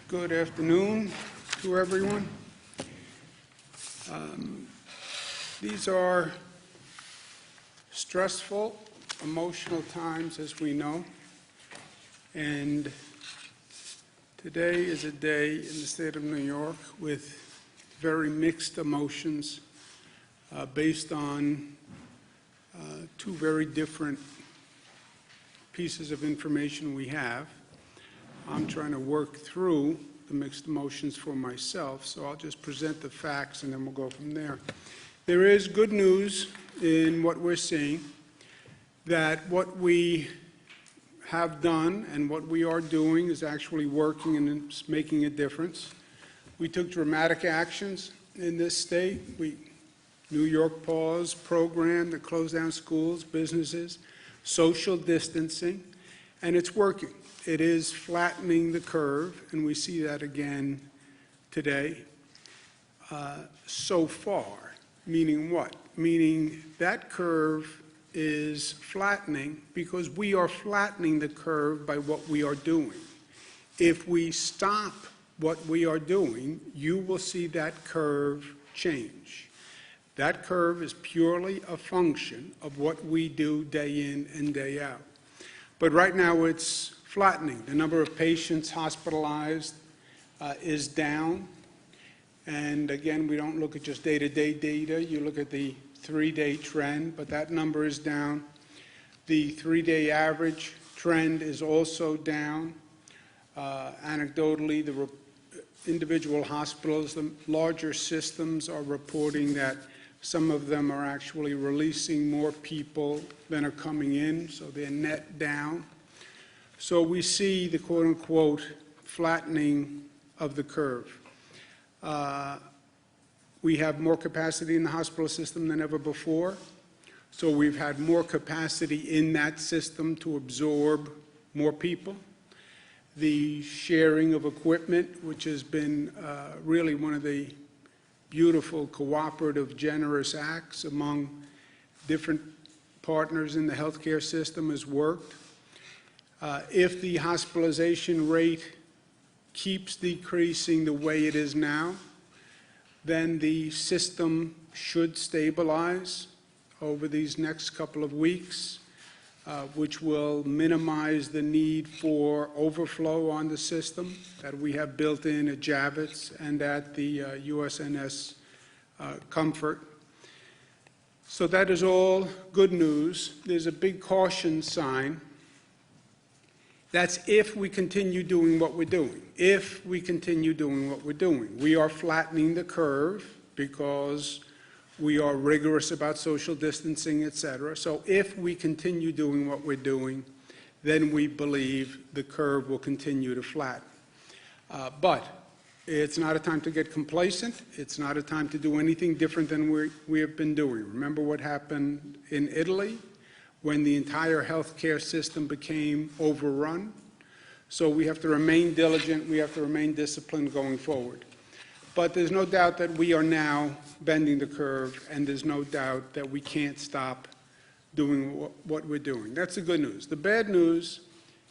Good afternoon to everyone. These are stressful, emotional times, as we know, and today is a day in the state of New York with very mixed emotions based on two very different pieces of information we have. I'm trying to work through the mixed emotions for myself, so I'll just present the facts and then we'll go from there. There is good news in what we're seeing, that what we have done and what we are doing is actually working and it's making a difference. We took dramatic actions in this state. New York Pause program that closed down schools, businesses, social distancing, and it's working. It is flattening the curve, and we see that again today. So far, meaning what? Meaning that curve is flattening because we are flattening the curve by what we are doing. If we stop what we are doing, you will see that curve change. That curve is purely a function of what we do day in and day out. But right now it's flattening. The number of patients hospitalized is down. And again, we don't look at just day-to-day data. You look at the 3-day trend, but that number is down. The 3-day average trend is also down. Anecdotally, the individual hospitals, the larger systems are reporting that some of them are actually releasing more people than are coming in, so they're net down. So we see the quote-unquote flattening of the curve. We have more capacity in the hospital system than ever before. So we've had more capacity in that system to absorb more people. The sharing of equipment, which has been really one of the beautiful, cooperative, generous acts among different partners in the healthcare system, has worked. If the hospitalization rate keeps decreasing the way it is now, then the system should stabilize over these next couple of weeks, which will minimize the need for overflow on the system that we have built in at Javits and at the USNS Comfort. So that is all good news. There's a big caution sign. That's if we continue doing what we're doing. If we continue doing what we're doing. We are flattening the curve because we are rigorous about social distancing, et cetera. So if we continue doing what we're doing, then we believe the curve will continue to flatten. But it's not a time to get complacent. It's not a time to do anything different than we have been doing. Remember what happened in Italy when the entire healthcare system became overrun? So we have to remain diligent. We have to remain disciplined going forward. But there's no doubt that we are now bending the curve, and there's no doubt that we can't stop doing what we're doing. That's the good news. The bad news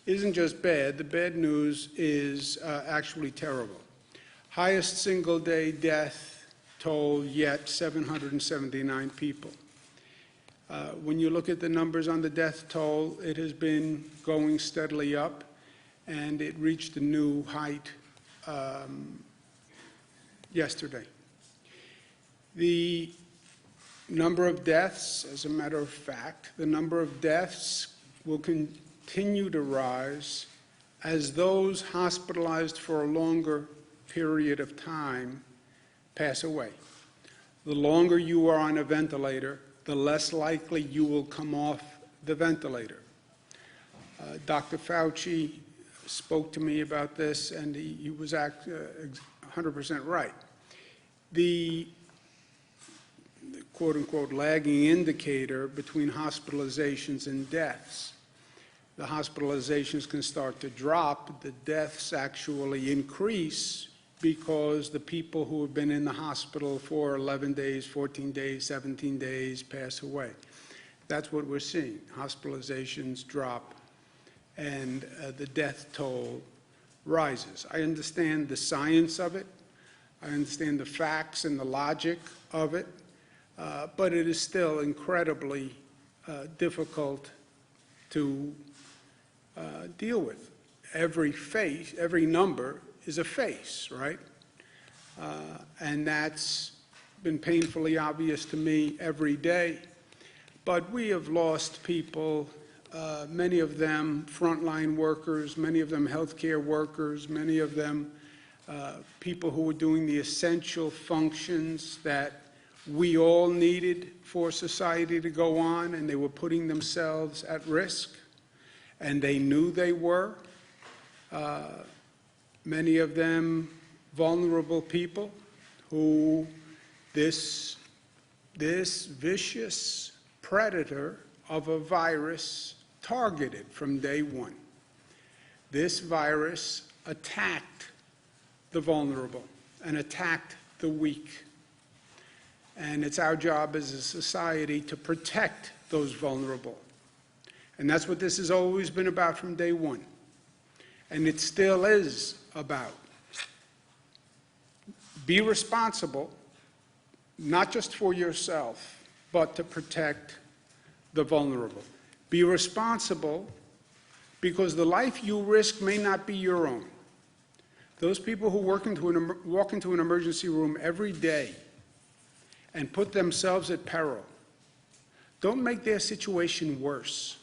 isn't just bad. The bad news is actually terrible. Highest single-day death toll yet, 779 people. When you look at the numbers on the death toll, it has been going steadily up, and it reached a new height yesterday. The number of deaths, as a matter of fact, the number of deaths will continue to rise as those hospitalized for a longer period of time pass away. The longer you are on a ventilator, the less likely you will come off the ventilator. Dr. Fauci spoke to me about this, and he was 100% right. The quote-unquote lagging indicator between hospitalizations and deaths. The hospitalizations can start to drop. The deaths actually increase because the people who have been in the hospital for 11 days, 14 days, 17 days pass away. That's what we're seeing. Hospitalizations drop and the death toll rises. I understand the science of it. I understand the facts and the logic of it, but it is still incredibly difficult to deal with. Every number is a face, right? And that's been painfully obvious to me every day. But we have lost people, many of them frontline workers, many of them healthcare workers, many of them people who were doing the essential functions that we all needed for society to go on, and they were putting themselves at risk, and they knew they were. Many of them vulnerable people who this vicious predator of a virus targeted from day one. This virus attacked the vulnerable and attacked the weak. And it's our job as a society to protect those vulnerable. And that's what this has always been about from day one. And it still is about. Be responsible, not just for yourself, but to protect the vulnerable. Be responsible because the life you risk may not be your own. Those people who walk into an emergency room every day and put themselves at peril, don't make their situation worse.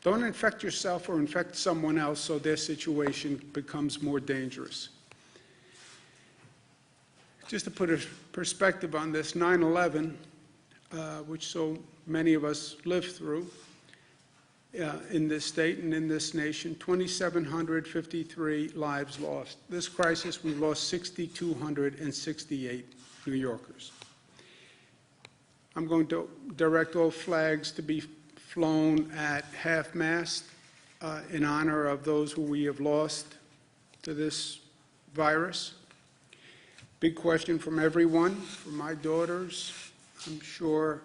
Don't infect yourself or infect someone else so their situation becomes more dangerous. Just to put a perspective on this, 9/11, which so many of us lived through in this state and in this nation, 2,753 lives lost. This crisis, we've lost 6,268 New Yorkers. I'm going to direct all flags to be flown at half-mast in honor of those who we have lost to this virus. Big question from everyone, from my daughters, I'm sure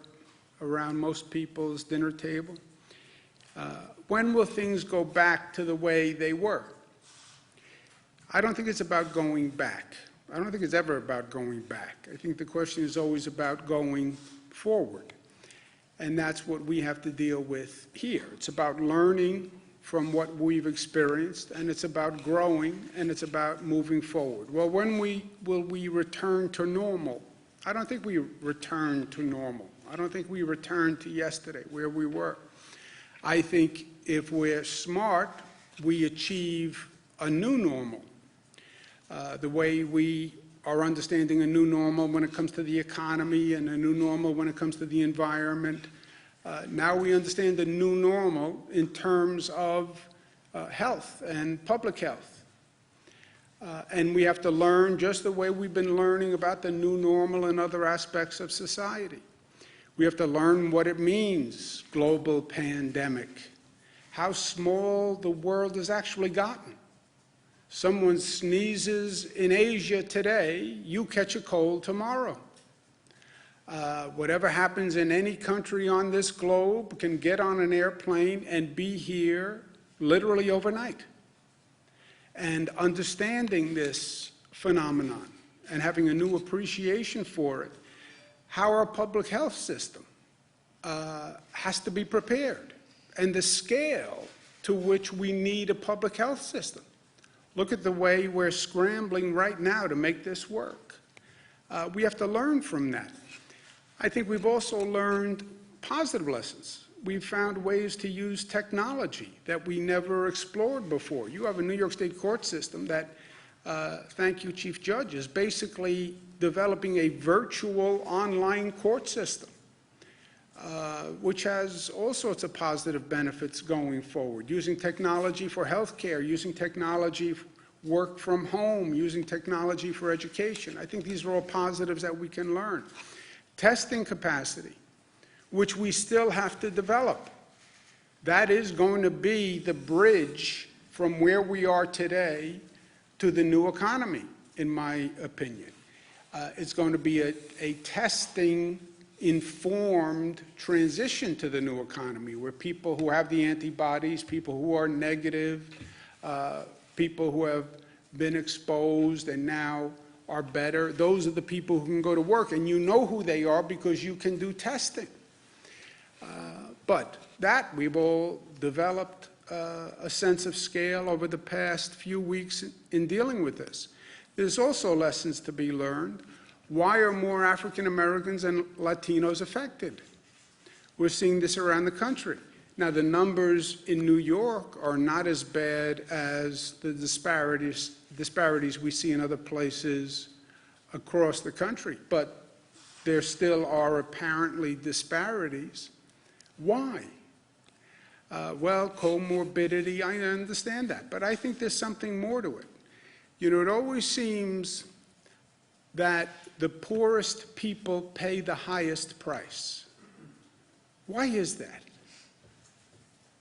around most people's dinner table. When will things go back to the way they were? I don't think it's about going back. I don't think it's ever about going back. I think the question is always about going forward. And that's what we have to deal with here. It's about learning from what we've experienced, and it's about growing, and it's about moving forward. Well, when will we return to normal? I don't think we return to normal. I don't think we return to yesterday, where we were. I think if we're smart, we achieve a new normal. The way we are understanding a new normal when it comes to the economy and a new normal when it comes to the environment. Now we understand the new normal in terms of health and public health. And we have to learn just the way we've been learning about the new normal in other aspects of society. We have to learn what it means, global pandemic, how small the world has actually gotten. Someone sneezes in Asia today, you catch a cold tomorrow. Whatever happens in any country on this globe can get on an airplane and be here literally overnight. And understanding this phenomenon and having a new appreciation for it, how our public health system has to be prepared, and the scale to which we need a public health system. Look at the way we're scrambling right now to make this work. We have to learn from that. I think we've also learned positive lessons. We've found ways to use technology that we never explored before. You have a New York State court system that, thank you, Chief Judge, is basically developing a virtual online court system, which has all sorts of positive benefits going forward. Using technology for healthcare, using technology for work from home, using technology for education. I think these are all positives that we can learn. Testing capacity, which we still have to develop. That is going to be the bridge from where we are today to the new economy, in my opinion. It's going to be a testing-informed transition to the new economy, where people who have the antibodies, people who are negative, people who have been exposed and now are better. Those are the people who can go to work, and you know who they are because you can do testing. But that we've all developed a sense of scale over the past few weeks in dealing with this. There's also lessons to be learned. Why are more African Americans and Latinos affected? We're seeing this around the country. Now, the numbers in New York are not as bad as the disparities we see in other places across the country, but there still are apparently disparities. Why? Well, comorbidity, I understand that, but I think there's something more to it. You know, it always seems that the poorest people pay the highest price. Why is that?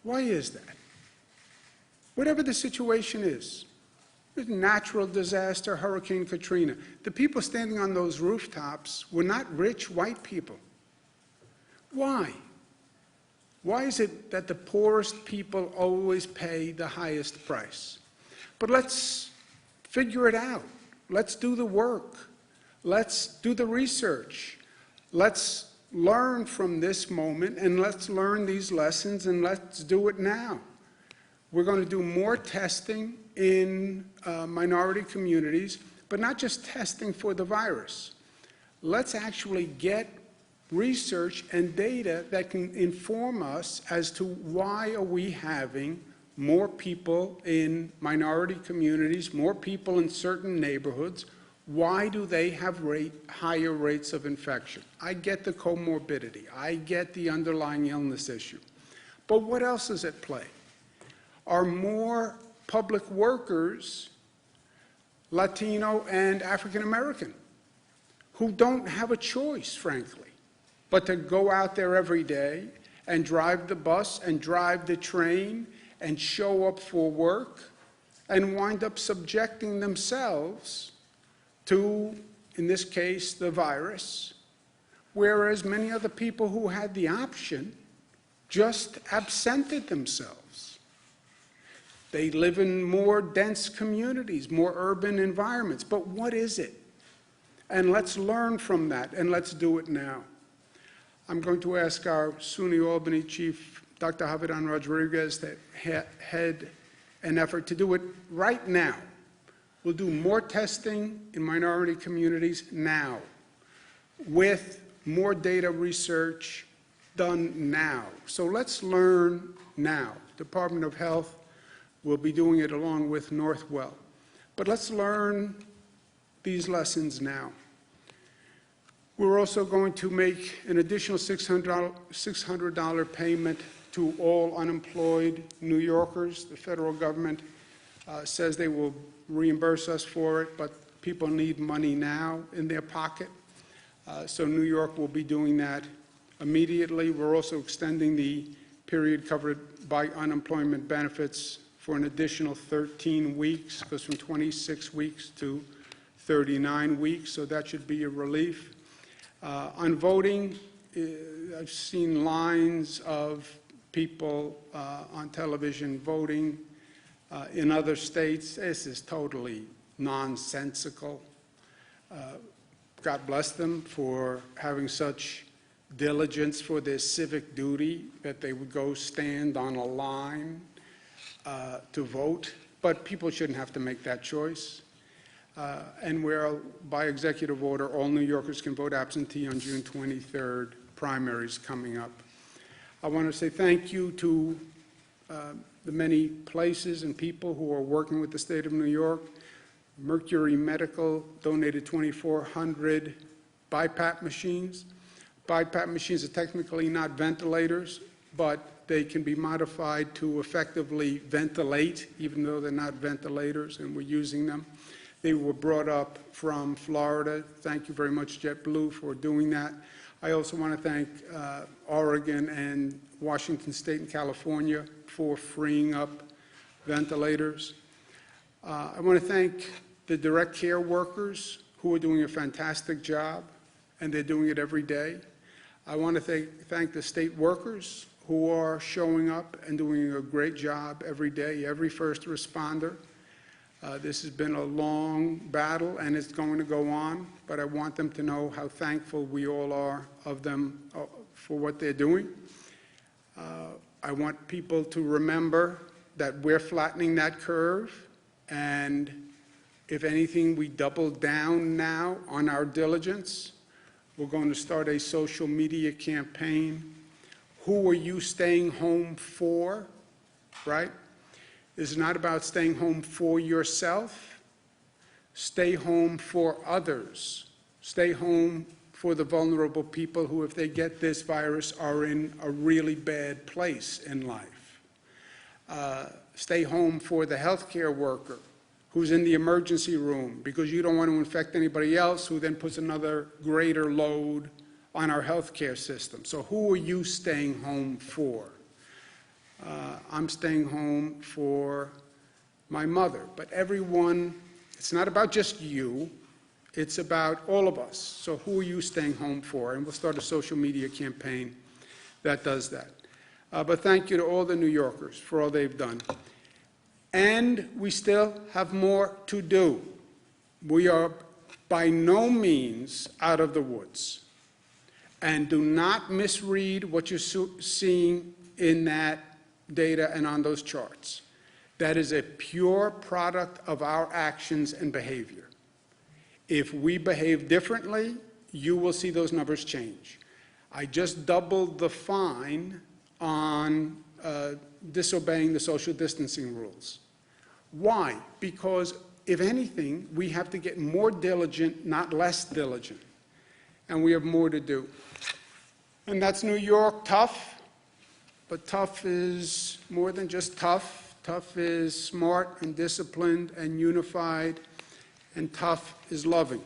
Why is that? Whatever the situation is, natural disaster, Hurricane Katrina, the people standing on those rooftops were not rich white people. Why? Why is it that the poorest people always pay the highest price? But let's figure it out. Let's do the work. Let's do the research. Let's learn from this moment, and let's learn these lessons, and let's do it now. We're going to do more testing in minority communities, but not just testing for the virus. Let's actually get research and data that can inform us as to why are we having more people in minority communities, more people in certain neighborhoods. Why do they have higher rates of infection? I get the comorbidity. I get the underlying illness issue. But what else is at play? Are more public workers Latino and African American who don't have a choice, frankly, but to go out there every day and drive the bus and drive the train and show up for work and wind up subjecting themselves to, in this case, the virus, whereas many other people who had the option just absented themselves. They live in more dense communities, more urban environments. But what is it? And let's learn from that, and let's do it now. I'm going to ask our SUNY Albany chief, Dr. Javidan Rodriguez, to head an effort to do it right now. We'll do more testing in minority communities now, with more data research done now. So let's learn now. Department of Health will be doing it along with Northwell. But let's learn these lessons now. We're also going to make an additional $600 payment to all unemployed New Yorkers. The federal government says they will reimburse us for it, but people need money now in their pocket. So New York will be doing that immediately. We're also extending the period covered by unemployment benefits for an additional 13 weeks, goes from 26 weeks to 39 weeks, so that should be a relief. On voting, I've seen lines of people on television voting in other states. This is totally nonsensical. God bless them for having such diligence for their civic duty that they would go stand on a line to vote, but people shouldn't have to make that choice. And where, by executive order, all New Yorkers can vote absentee on June 23rd, primaries coming up. I want to say thank you to the many places and people who are working with the state of New York. Mercury Medical donated 2,400 BiPAP machines. BiPAP machines are technically not ventilators, but they can be modified to effectively ventilate, even though they're not ventilators, and we're using them. They were brought up from Florida. Thank you very much, JetBlue, for doing that. I also want to thank Oregon and Washington State and California for freeing up ventilators. I want to thank the direct care workers who are doing a fantastic job, and they're doing it every day. I want to thank the state workers who are showing up and doing a great job every day, every first responder. This has been a long battle, and it's going to go on, but I want them to know how thankful we all are of them for what they're doing. I want people to remember that we're flattening that curve, and if anything, we double down now on our diligence. We're going to start a social media campaign. Who are you staying home for, right? This is not about staying home for yourself. Stay home for others. Stay home for the vulnerable people who, if they get this virus, are in a really bad place in life. Stay home for the healthcare worker who's in the emergency room because you don't want to infect anybody else, who then puts another greater load on our healthcare system. So who are you staying home for? I'm staying home for my mother. But everyone, it's not about just you, it's about all of us. So who are you staying home for? And we'll start a social media campaign that does that. But thank you to all the New Yorkers for all they've done. And we still have more to do. We are by no means out of the woods. And do not misread what you're seeing in that data and on those charts. That is a pure product of our actions and behavior. If we behave differently, you will see those numbers change. I just doubled the fine on disobeying the social distancing rules. Why? Because, if anything, we have to get more diligent, not less diligent. And we have more to do. And that's New York tough. But tough is more than just tough. Tough is smart and disciplined and unified, and tough is loving.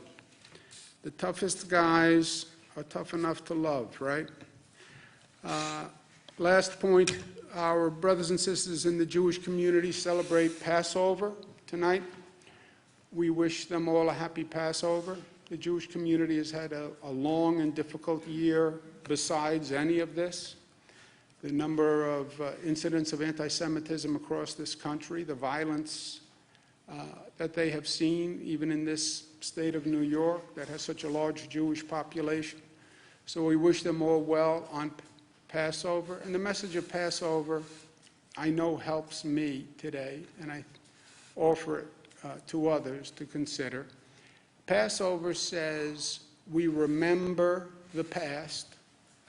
The toughest guys are tough enough to love, right? Last point, our brothers and sisters in the Jewish community celebrate Passover tonight. We wish them all a happy Passover. The Jewish community has had a long and difficult year besides any of this. The number of incidents of anti-Semitism across this country, the violence that they have seen, even in this state of New York that has such a large Jewish population. So we wish them all well on Passover. And the message of Passover, I know, helps me today, and I offer it to others to consider. Passover says we remember the past,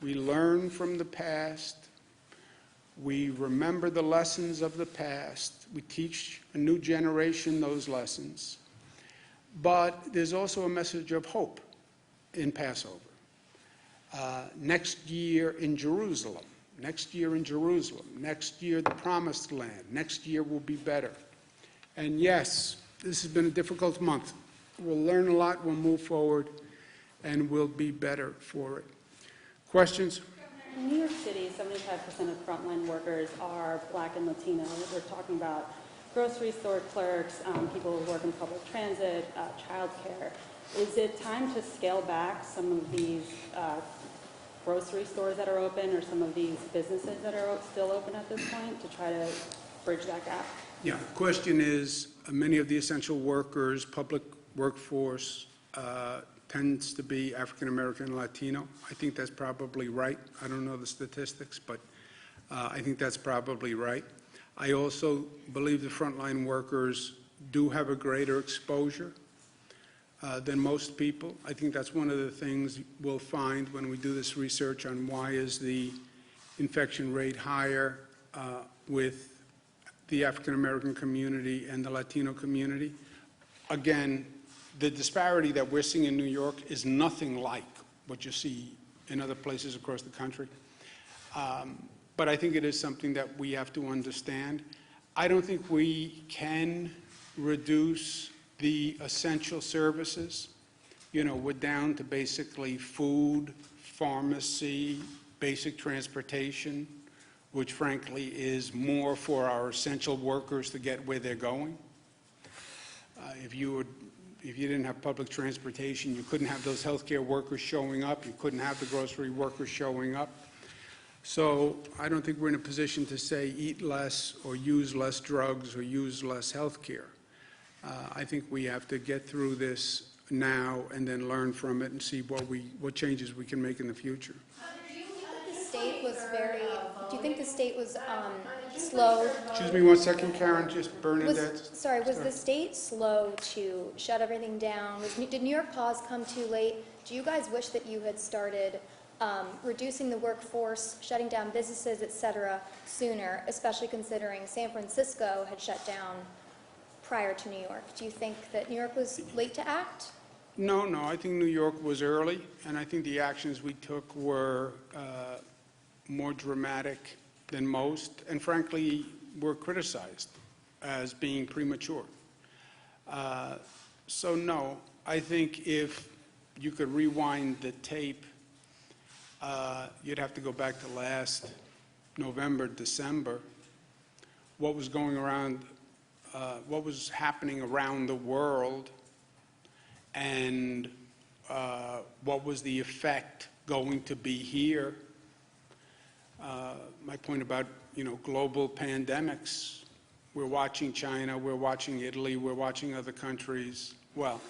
we learn from the past, we remember the lessons of the past. We teach a new generation those lessons. But there's also a message of hope in Passover. Next year in Jerusalem, next year in Jerusalem, next year the Promised Land, next year will be better. And yes, this has been a difficult month. We'll learn a lot, we'll move forward, and we'll be better for it. Questions? In New York City, 75% of frontline workers are Black and Latino. We're talking about grocery store clerks, people who work in public transit, childcare. Is it time to scale back some of these grocery stores that are open, or some of these businesses that are still open at this point, to try to bridge that gap? Yeah, the question is, many of the essential workers, public workforce, tends to be African American and Latino. I think that's probably right. I don't know the statistics, but I think that's probably right. I also believe the frontline workers do have a greater exposure than most people. I think that's one of the things we'll find when we do this research on why is the infection rate higher with the African American community and the Latino community. Again, the disparity that we're seeing in New York is nothing like what you see in other places across the country. But I think it is something that we have to understand. I don't think we can reduce the essential services. You know, we're down to basically food, pharmacy, basic transportation, which frankly is more for our essential workers to get where they're going. If you didn't have public transportation, you couldn't have those healthcare workers showing up, you couldn't have the grocery workers showing up. So I don't think we're in a position to say eat less or use less drugs or use less healthcare. I think we have to get through this now and then learn from it and see what changes we can make in the future. Do you think the state was slow? Excuse me one second, Karen, just Bernadette. Was the state slow to shut everything down? Did New York Pause come too late? Do you guys wish that you had started reducing the workforce, shutting down businesses, et cetera, sooner, especially considering San Francisco had shut down prior to New York? Do you think that New York was late to act? No, I think New York was early, and I think the actions we took were more dramatic than most, and frankly, were criticized as being premature. So no, I think if you could rewind the tape, you'd have to go back to last November, December, what was going around, what was happening around the world, and what was the effect going to be here. My point about, global pandemics, we're watching China, we're watching Italy, we're watching other countries. Well,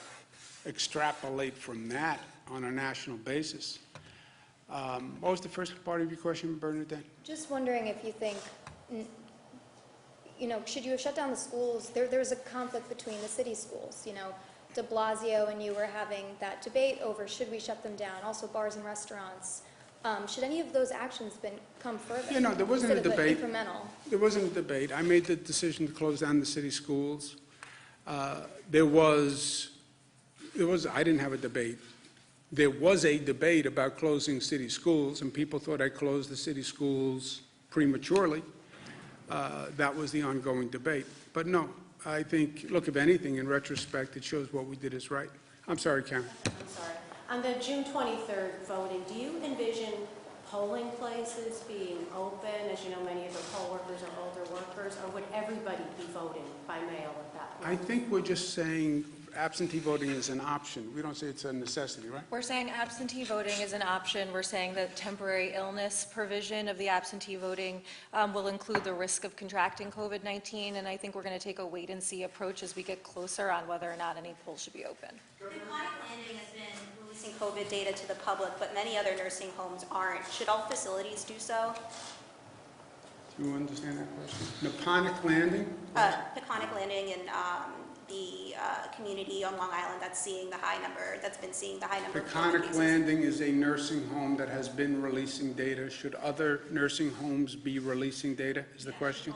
extrapolate from that on a national basis. What was the first part of your question, Bernadette? Just wondering if you think, should you have shut down the schools? There's a conflict between the city schools, de Blasio and you were having that debate over should we shut them down, also bars and restaurants. Should any of those actions come further? There wasn't a debate. Incremental? There wasn't a debate. I made the decision to close down the city schools. I didn't have a debate. There was a debate about closing city schools, and people thought I closed the city schools prematurely. That was the ongoing debate. But no, I think, look, if anything, in retrospect, it shows what we did is right. I'm sorry, Karen. I'm sorry. On the June 23rd voting, do you envision polling places being open? As you know, many of the poll workers are older workers, or would everybody be voting by mail at that point? I think we're just saying absentee voting is an option. We don't say it's a necessity, right? We're saying absentee voting is an option. We're saying that temporary illness provision of the absentee voting will include the risk of contracting COVID-19, and I think we're going to take a wait-and-see approach as we get closer on whether or not any polls should be open. Chronic Landing has been releasing COVID data to the public, but many other nursing homes aren't. Should all facilities do so? Do you understand that question? Naponic Landing? Peconic Landing and the community on Long Island that's been seeing the high number of COVID Peconic cases. Landing is a nursing home that has been releasing data. Should other nursing homes be releasing data, is the question?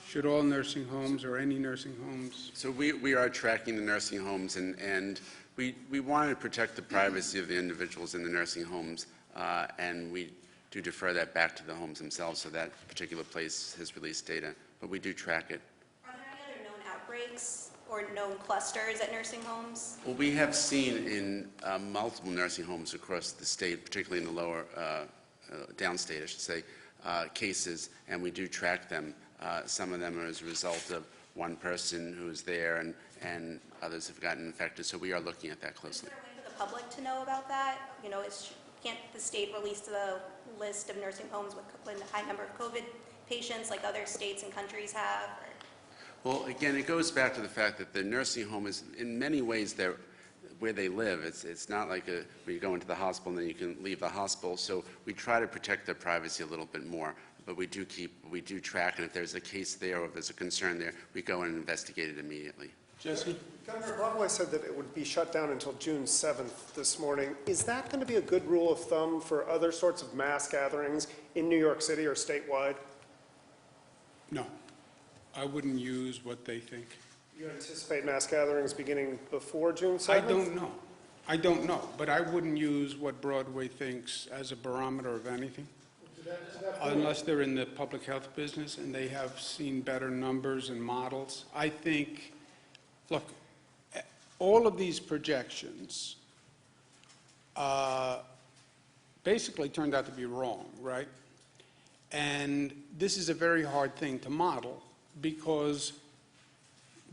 Should all nursing homes or any nursing homes? So we are tracking the nursing homes, and we want to protect the privacy of the individuals in the nursing homes, and we do defer that back to the homes themselves, so that particular place has released data, but we do track it. Are there any other known outbreaks or known clusters at nursing homes? Well, we have seen in multiple nursing homes across the state, particularly in the lower, downstate, I should say, cases, and we do track them. Some of them are as a result of one person who is there, and others have gotten infected, so we are looking at that closely. Is there a way for the public to know about that? Can't the state release the list of nursing homes with a high number of COVID patients like other states and countries have? Well, again, it goes back to the fact that the nursing home is, in many ways, where they live. It's not like where you go into the hospital and then you can leave the hospital. So we try to protect their privacy a little bit more. But we do track, and if there's a case there or if there's a concern there, we go and investigate it immediately. Jesse? Governor Broadway said that it would be shut down until June 7th this morning. Is that going to be a good rule of thumb for other sorts of mass gatherings in New York City or statewide? No. I wouldn't use what they think. You anticipate mass gatherings beginning before June 7th? I don't know, but I wouldn't use what Broadway thinks as a barometer of anything. Unless they're in the public health business and they have seen better numbers and models. I think, look, all of these projections basically turned out to be wrong, right? And this is a very hard thing to model because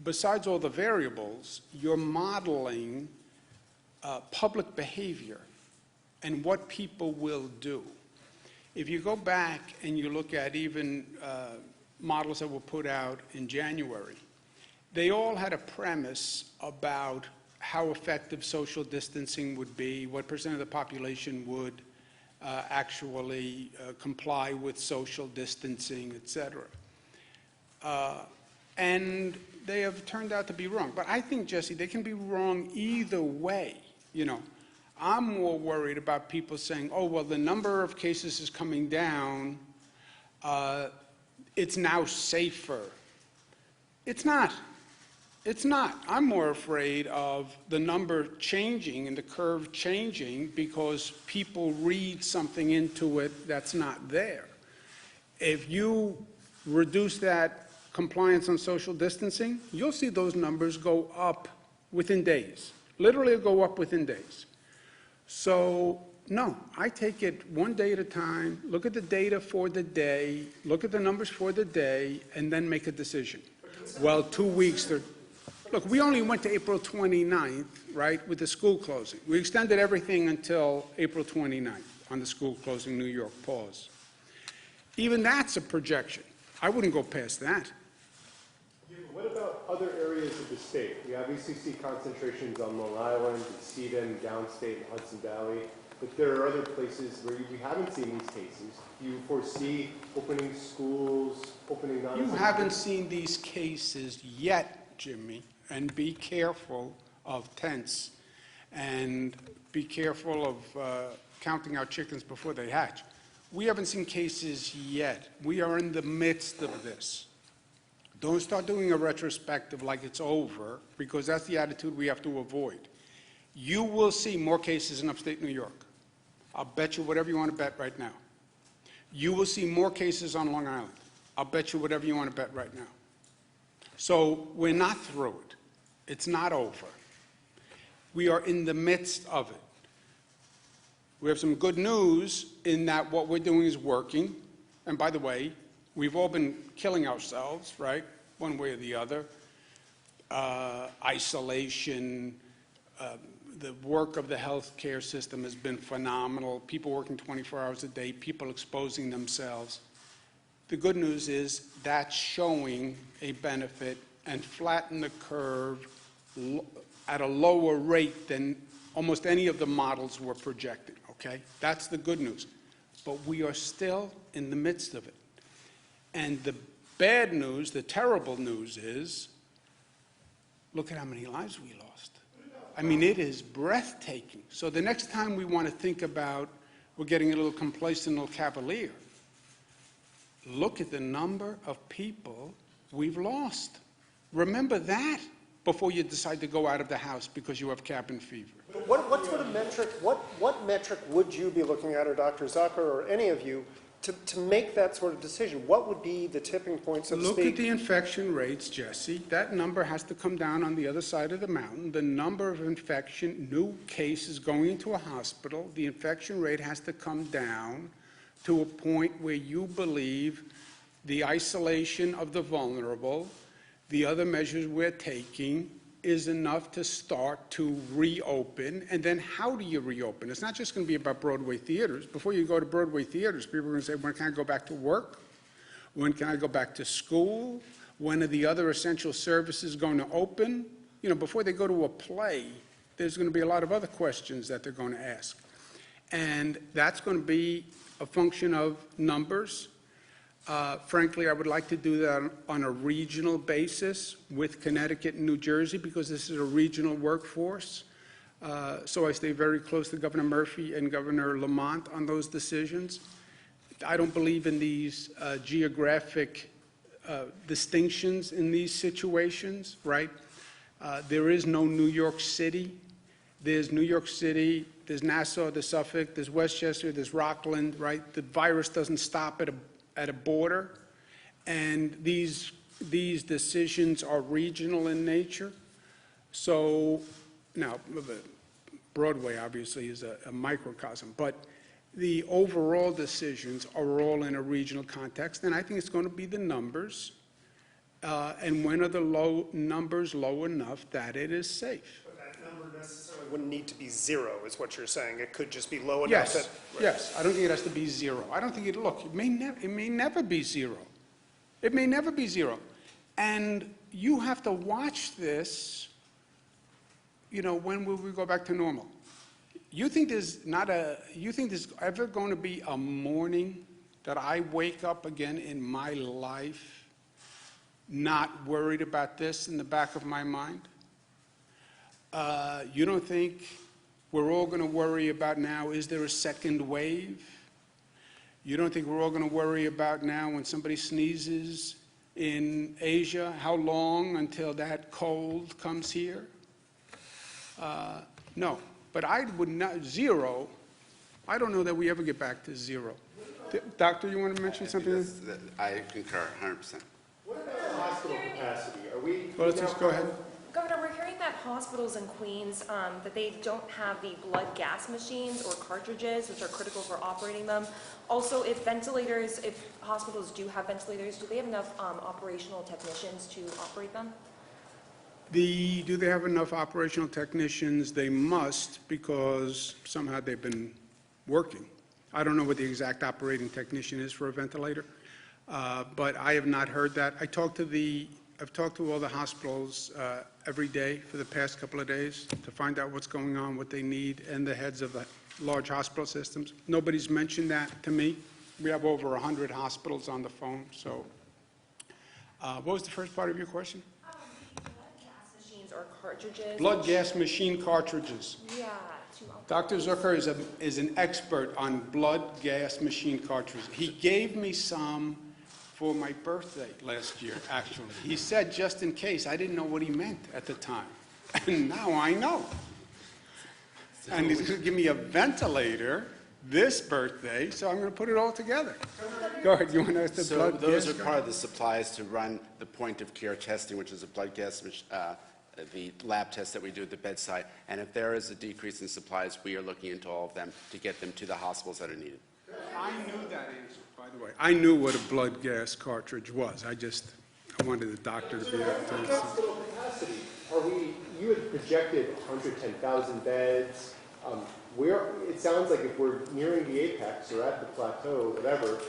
besides all the variables, you're modeling public behavior and what people will do. If you go back and you look at even models that were put out in January, they all had a premise about how effective social distancing would be, what percent of the population would actually comply with social distancing, et cetera. And they have turned out to be wrong. But I think, Jesse, they can be wrong either way. You know, I'm more worried about people saying, oh, well, the number of cases is coming down, it's now safer. It's not. It's not. I'm more afraid of the number changing and the curve changing because people read something into it that's not there. If you reduce that compliance on social distancing, you'll see those numbers go up within days. Literally go up within days. So, no, I take it one day at a time, look at the data for the day, look at the numbers for the day, and then make a decision. Well, 2 weeks, look, we only went to April 29th, right, with the school closing. We extended everything until April 29th on the school closing, New York pause. Even that's a projection. I wouldn't go past that. Yeah, but what about other areas of the state? We obviously see concentrations on Long Island, Edstada, Downstate, and Hudson Valley, but there are other places where we haven't seen these cases. Do you foresee opening schools, opening non- You haven't seen these cases yet, Jimmy, and be careful of tense, and be careful of counting our chickens before they hatch. We haven't seen cases yet. We are in the midst of this. Don't start doing a retrospective like it's over, because that's the attitude we have to avoid. You will see more cases in upstate New York. I'll bet you whatever you want to bet right now. You will see more cases on Long Island. I'll bet you whatever you want to bet right now. So we're not through it. It's not over. We are in the midst of it. We have some good news in that what we're doing is working. And by the way, we've all been killing ourselves, right? One way or the other. Isolation, the work of the healthcare system has been phenomenal. People working 24 hours a day, people exposing themselves. The good news is that's showing a benefit and flatten the curve at a lower rate than almost any of the models were projecting, okay? That's the good news. But we are still in the midst of it. And the bad news, the terrible news is, look at how many lives we lost. I mean, it is breathtaking. So the next time we want to think about, we're getting a little complacent, a little cavalier, look at the number of people we've lost. Remember that before you decide to go out of the house because you have cabin fever. What sort of metric, what metric would you be looking at, or Dr. Zucker, or any of you, to make that sort of decision? What would be the tipping point, so to speak? Look at the infection rates, Jesse. That number has to come down on the other side of the mountain. The number of new cases going into a hospital, the infection rate has to come down to a point where you believe the isolation of the vulnerable, the other measures we're taking, is enough to start to reopen. And then how do you reopen? It's not just going to be about Broadway theaters. Before you go to Broadway theaters, people are going to say, when can I go back to work? When can I go back to school? When are the other essential services going to open? You know, before they go to a play, there's going to be a lot of other questions that they're going to ask. And that's going to be a function of numbers. Frankly, I would like to do that on a regional basis with Connecticut and New Jersey, because this is a regional workforce. So I stay very close to Governor Murphy and Governor Lamont on those decisions. I don't believe in these geographic distinctions in these situations, right? There is no New York City. There's New York City, there's Nassau, there's Suffolk, there's Westchester, there's Rockland, right? The virus doesn't stop at a border, and these decisions are regional in nature. So now, Broadway obviously is a microcosm, but the overall decisions are all in a regional context, and I think it's going to be the numbers, and when are the numbers low enough that it is safe? But that number necessarily wouldn't need to be zero, is what you're saying. It could just be low enough Yes, that... yes. I don't think it has to be zero. I don't think it may never be zero. It may never be zero. And you have to watch this, when will we go back to normal? You think there's ever going to be a morning that I wake up again in my life not worried about this in the back of my mind? You don't think we're all going to worry about now, is there a second wave? You don't think we're all going to worry about now when somebody sneezes in Asia, how long until that cold comes here? No, but I would not, zero, I don't know that we ever get back to zero. Doctor, you want to mention something? I concur 100%. What about hospital capacity? Are we? Well, let's just go ahead. Governor, we're hearing that hospitals in Queens, that they don't have the blood gas machines or cartridges, which are critical for operating them. Also, if hospitals do have ventilators, do they have enough operational technicians to operate them? Do they have enough operational technicians? They must, because somehow they've been working. I don't know what the exact operating technician is for a ventilator, but I have not heard that. I've talked to all the hospitals every day for the past couple of days to find out what's going on, what they need, and the heads of the large hospital systems. Nobody's mentioned that to me. We have over 100 hospitals on the phone, so. What was the first part of your question? Blood gas machines or cartridges? Blood gas machine cartridges. Yeah. Dr. Zucker is an expert on blood gas machine cartridges. He gave me some for my birthday last year, actually. He said, just in case. I didn't know what he meant at the time. And now I know. And he's going to give me a ventilator this birthday, so I'm going to put it all together. Go ahead, you want to ask the blood gas? So those are part of the supplies to run the point-of-care testing, which is a blood gas, the lab tests that we do at the bedside. And if there is a decrease in supplies, we are looking into all of them to get them to the hospitals that are needed. I knew that answer, by the way. I knew what a blood gas cartridge was. I wanted the doctor to be able to tell us. Hospital capacity, you had projected 110,000 beds. It sounds like if we're nearing the apex or at the plateau, whatever,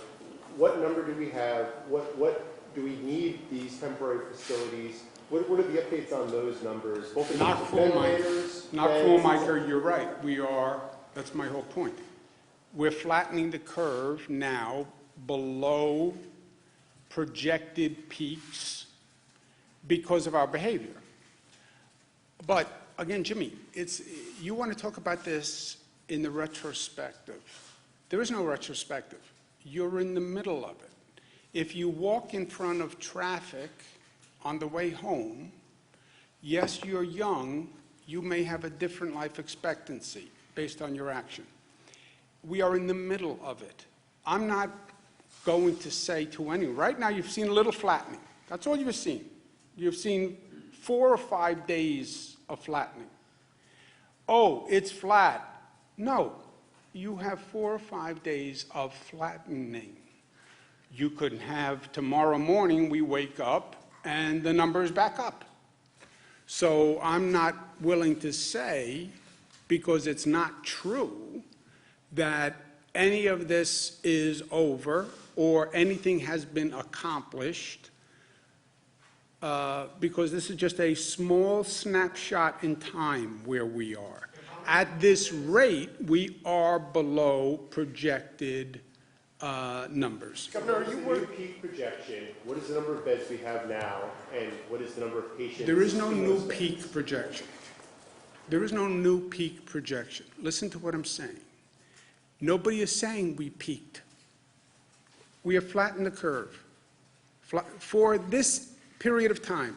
what number do we have? What do we need these temporary facilities? What are the updates on those numbers? Both in Not full, Micah, you're right. That's my whole point. We're flattening the curve now below projected peaks because of our behavior. But again, Jimmy, you want to talk about this in the retrospective. There is no retrospective. You're in the middle of it. If you walk in front of traffic on the way home, yes, you're young, you may have a different life expectancy based on your action. We are in the middle of it. I'm not going to say to anyone, right now you've seen a little flattening. That's all you've seen. You've seen 4 or 5 days of flattening. Oh, it's flat. No, you have 4 or 5 days of flattening. You could have tomorrow morning we wake up and the number is back up. So I'm not willing to say, because it's not true, that any of this is over or anything has been accomplished, because this is just a small snapshot in time where we are. At this rate, we are below projected numbers. Governor, are you worried? Peak projection, what is the number of beds we have now, and what is the number of patients? There is no new peak projection. There is no new peak projection. Listen to what I'm saying. Nobody is saying we peaked. We have flattened the curve. For this period of time,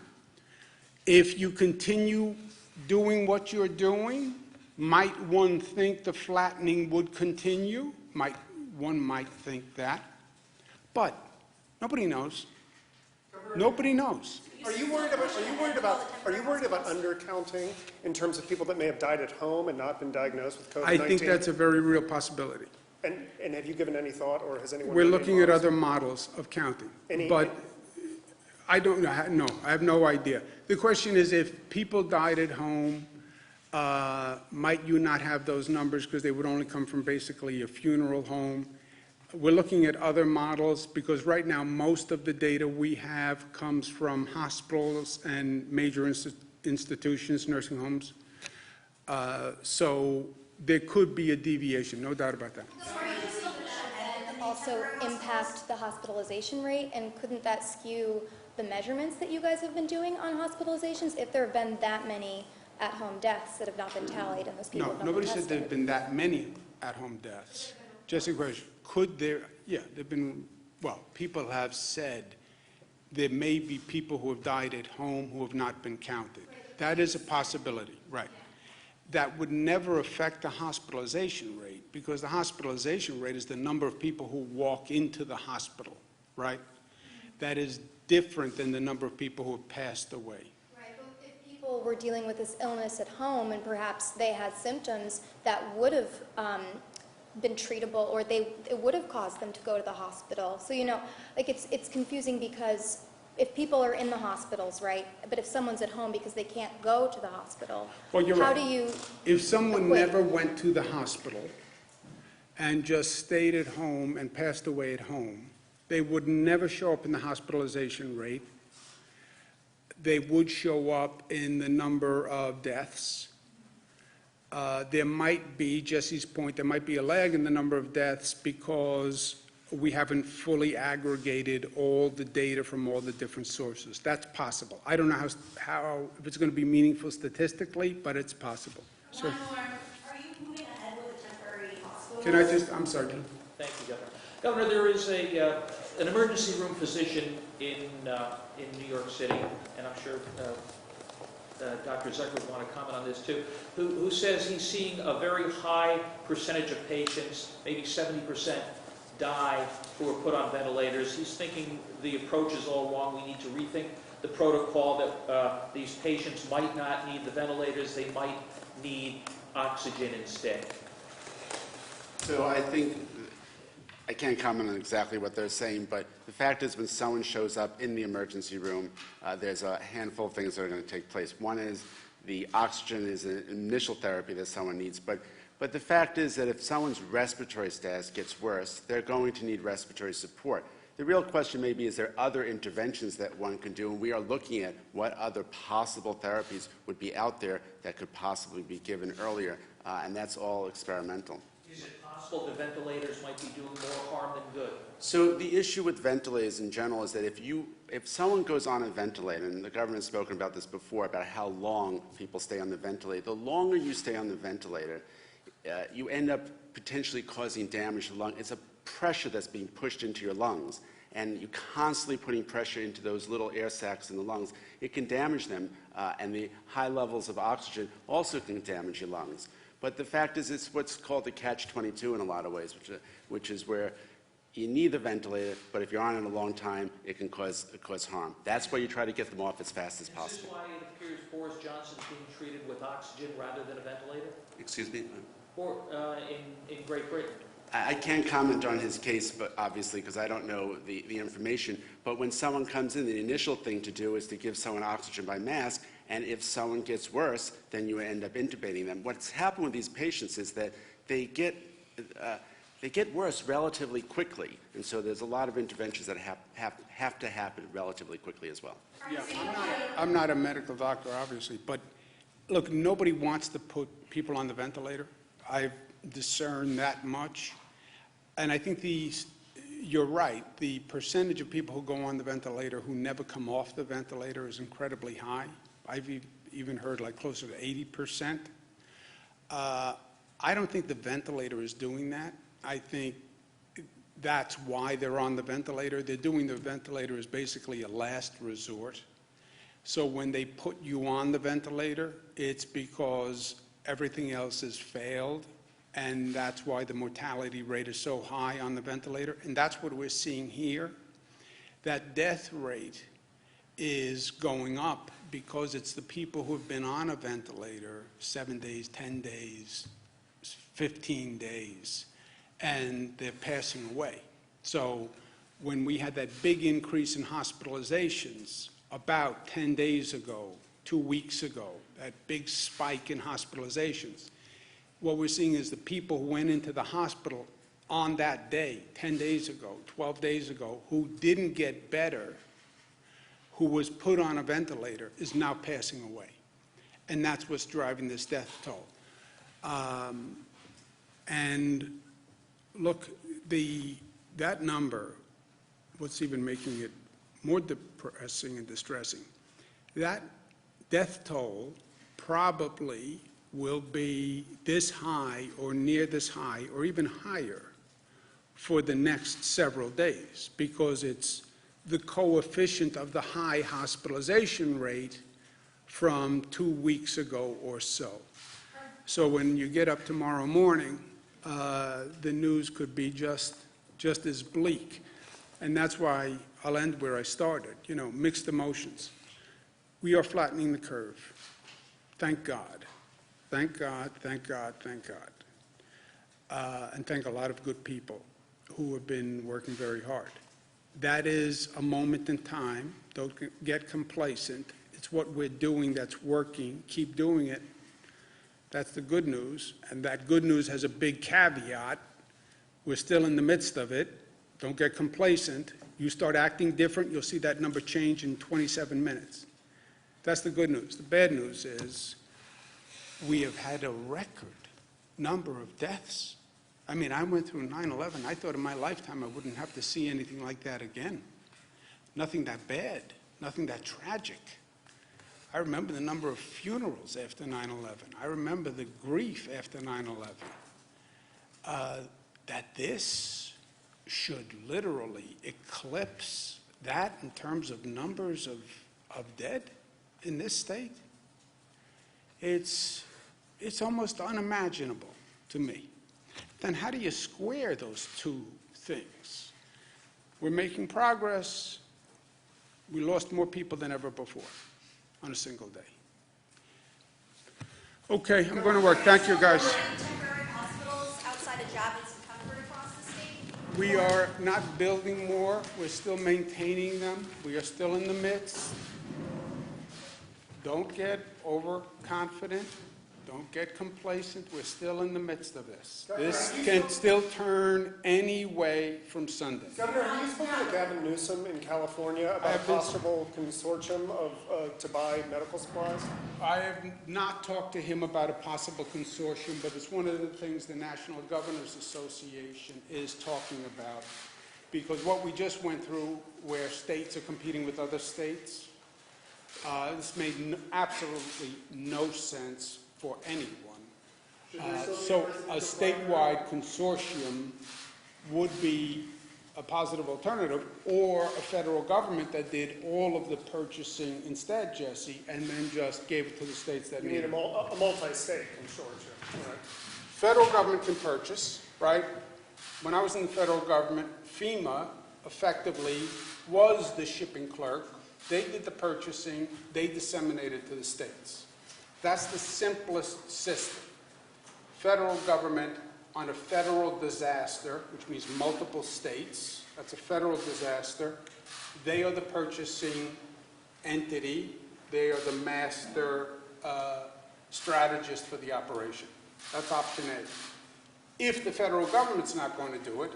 if you continue doing what you're doing, might one think the flattening would continue? One might think that. But nobody knows. Nobody knows. Are you worried about undercounting in terms of people that may have died at home and not been diagnosed with COVID-19? I think that's a very real possibility. And have you given any thought, or has anyone? We're looking at other models of counting. But I don't know. No, I have no idea. The question is, if people died at home, might you not have those numbers because they would only come from basically a funeral home? We're looking at other models because right now, most of the data we have comes from hospitals and major institutions, nursing homes. So there could be a deviation, no doubt about that. Also impact the hospitalization rate, and couldn't that skew the measurements that you guys have been doing on hospitalizations if there have been that many at-home deaths that have not been tallied and those people No, have not nobody been said there have tested? been that many at-home deaths. Just a question, could there, yeah, there've been, well, people have said there may be people who have died at home who have not been counted. That is a possibility, right. That would never affect the hospitalization rate, because the hospitalization rate is the number of people who walk into the hospital, right? That is different than the number of people who have passed away. Right, but if people were dealing with this illness at home and perhaps they had symptoms that would have been treatable, or it would have caused them to go to the hospital. So, like it's confusing because if people are in the hospitals, right, but if someone's at home because they can't go to the hospital, Well, you're how right. do you If someone equate? never went to the hospital and just stayed at home and passed away at home, they would never show up in the hospitalization rate. They would show up in the number of deaths. There might be, Jesse's point, there might be a lag in the number of deaths because we haven't fully aggregated all the data from all the different sources. That's possible. I don't know if it's going to be meaningful statistically, but it's possible. So, One more. Are you moving ahead with a temporary hospital? can I just, I'm sorry, Jim. Thank you, Governor. Governor, there is an emergency room physician in New York City, and I'm sure Dr. Zucker would want to comment on this too, who says he's seeing a very high percentage of patients, maybe 70%, die who are put on ventilators. He's thinking the approach is all wrong. We need to rethink the protocol, that these patients might not need the ventilators. They might need oxygen instead. So I think, I can't comment on exactly what they're saying, but the fact is when someone shows up in the emergency room, there's a handful of things that are going to take place. One is the oxygen is an initial therapy that someone needs, but the fact is that if someone's respiratory status gets worse, they're going to need respiratory support. The real question may be, is there other interventions that one can do? And we are looking at what other possible therapies would be out there that could possibly be given earlier, and that's all experimental. Is it possible the ventilators might be doing more harm than good? So the issue with ventilators in general is that if someone goes on a ventilator, and the government has spoken about this before, about how long people stay on the ventilator, the longer you stay on the ventilator, you end up potentially causing damage to the lung. It's a pressure that's being pushed into your lungs, and you're constantly putting pressure into those little air sacs in the lungs. It can damage them, and the high levels of oxygen also can damage your lungs. But the fact is, it's what's called the catch-22 in a lot of ways, which is where you need the ventilator, but if you're on it a long time, it can cause harm. That's why you try to get them off as fast as possible. Is this why it appears Boris Johnson's being treated with oxygen rather than a ventilator? Excuse me? Or in Great Britain? I can't comment on his case, but obviously, because I don't know the information. But when someone comes in, the initial thing to do is to give someone oxygen by mask, and if someone gets worse, then you end up intubating them. What's happened with these patients is that they get worse relatively quickly, and so there's a lot of interventions that have to happen relatively quickly as well. Yeah, I'm not a medical doctor, obviously, but look, nobody wants to put people on the ventilator. I've discerned that much. And I think you're right, the percentage of people who go on the ventilator who never come off the ventilator is incredibly high. I've even heard like closer to 80%. I don't think the ventilator is doing that. I think that's why they're on the ventilator. They're doing the ventilator as basically a last resort. So when they put you on the ventilator, it's because everything else has failed, and that's why the mortality rate is so high on the ventilator. And that's what we're seeing here. That death rate is going up because it's the people who have been on a ventilator 7 days, 10 days, 15 days, and they're passing away. So when we had that big increase in hospitalizations about 10 days ago, 2 weeks ago, that big spike in hospitalizations, what we're seeing is the people who went into the hospital on that day, 10 days ago, 12 days ago, who didn't get better, who was put on a ventilator, is now passing away. And that's what's driving this death toll. And look, that number, what's even making it more depressing and distressing, that death toll probably will be this high or near this high or even higher for the next several days, because it's the coefficient of the high hospitalization rate from 2 weeks ago or so. So when you get up tomorrow morning, the news could be just as bleak. And that's why I'll end where I started, mixed emotions. We are flattening the curve. Thank God. Thank God, thank God, thank God. And thank a lot of good people who have been working very hard. That is a moment in time. Don't get complacent. It's what we're doing that's working. Keep doing it. That's the good news. And that good news has a big caveat. We're still in the midst of it. Don't get complacent. You start acting different, you'll see that number change in 27 minutes. That's the good news. The bad news is we have had a record number of deaths. I mean, I went through 9/11. I thought in my lifetime I wouldn't have to see anything like that again. Nothing that bad, nothing that tragic. I remember the number of funerals after 9/11. I remember the grief after 9/11. That this should literally eclipse that in terms of numbers of dead in this state, it's almost unimaginable to me. Then how do you square those two things? We're making progress. We lost more people than ever before on a single day. Okay, I'm going to work. Thank you, guys. Temporary hospitals outside of job needs to cover across the state? We are not building more. We're still maintaining them. We are still in the midst. Don't get overconfident. Don't get complacent. We're still in the midst of this. This can still turn any way from Sunday. Governor, have you spoken to Gavin Newsom in California about a possible consortium to buy medical supplies? I have not talked to him about a possible consortium, but it's one of the things the National Governors Association is talking about. Because what we just went through, where states are competing with other states, this made absolutely no sense for anyone. So a statewide consortium would be a positive alternative, or a federal government that did all of the purchasing instead, Jesse, and then just gave it to the states that You need need it. a multi-state consortium, right? Federal government can purchase, right? When I was in the federal government, FEMA effectively was the shipping clerk. They did the purchasing, they disseminated to the states. That's the simplest system. Federal government on a federal disaster, which means multiple states, that's a federal disaster. They are the purchasing entity. They are the master strategist for the operation. That's option A. If the federal government's not going to do it,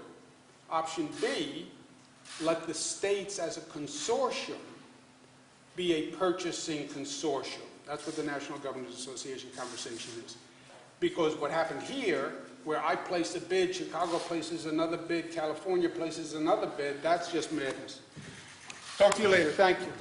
option B, let the states as a consortium be a purchasing consortium. That's what the National Governors Association conversation is. Because what happened here, where I place a bid, Chicago places another bid, California places another bid, that's just madness. Talk to you later. Thank you.